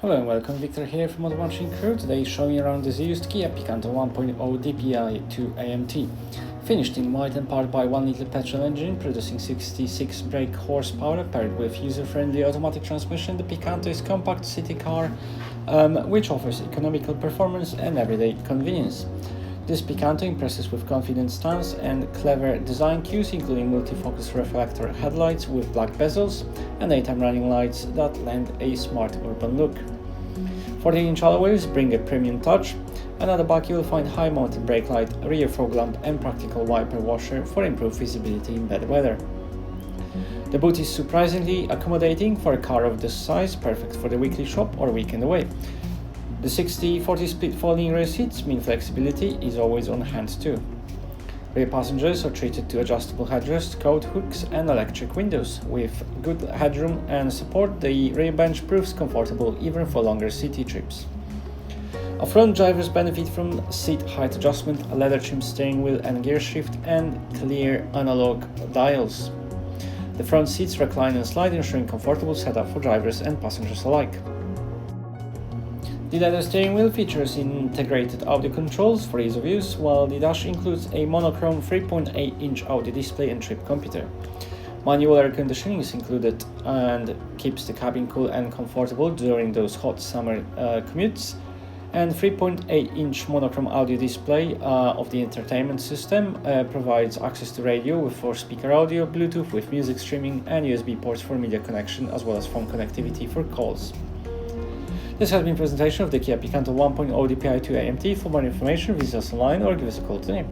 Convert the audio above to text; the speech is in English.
Hello and welcome, Victor here from Monochrome Crewe. Today showing you around this used Kia Picanto 1.0 DPi to AMT. Finished in white and powered by 1 litre petrol engine producing 66 brake horsepower paired with user-friendly automatic transmission. The Picanto is a compact city car which offers economical performance and everyday convenience. This Picanto impresses with confident stance and clever design cues, including multi-focus reflector headlights with black bezels and daytime running lights that lend a smart urban look. 14-inch alloy wheels bring a premium touch, and at the back you will find high-mounted brake light, rear fog lamp and practical wiper washer for improved visibility in bad weather. The boot is surprisingly accommodating for a car of this size, perfect for the weekly shop or weekend away. The 60/40 split folding rear seats mean flexibility is always on hand too. Rear passengers are treated to adjustable headrests, coat hooks and electric windows. With good headroom and support, the rear bench proves comfortable even for longer city trips. Up front, drivers benefit from seat height adjustment, a leather trimmed steering wheel and gear shift, and clear analog dials. The front seats recline and slide, ensuring comfortable setup for drivers and passengers alike. The leather steering wheel features integrated audio controls for ease of use, while the dash includes a monochrome 3.8-inch audio display and trip computer. Manual air conditioning is included and keeps the cabin cool and comfortable during those hot summer commutes. And 3.8-inch monochrome audio display of the entertainment system provides access to radio with 4-speaker audio, Bluetooth with music streaming, and USB ports for media connection, as well as phone connectivity for calls. This has been a presentation of the Kia Picanto 1.0 DPi to AMT. For more information, visit us online or give us a call today.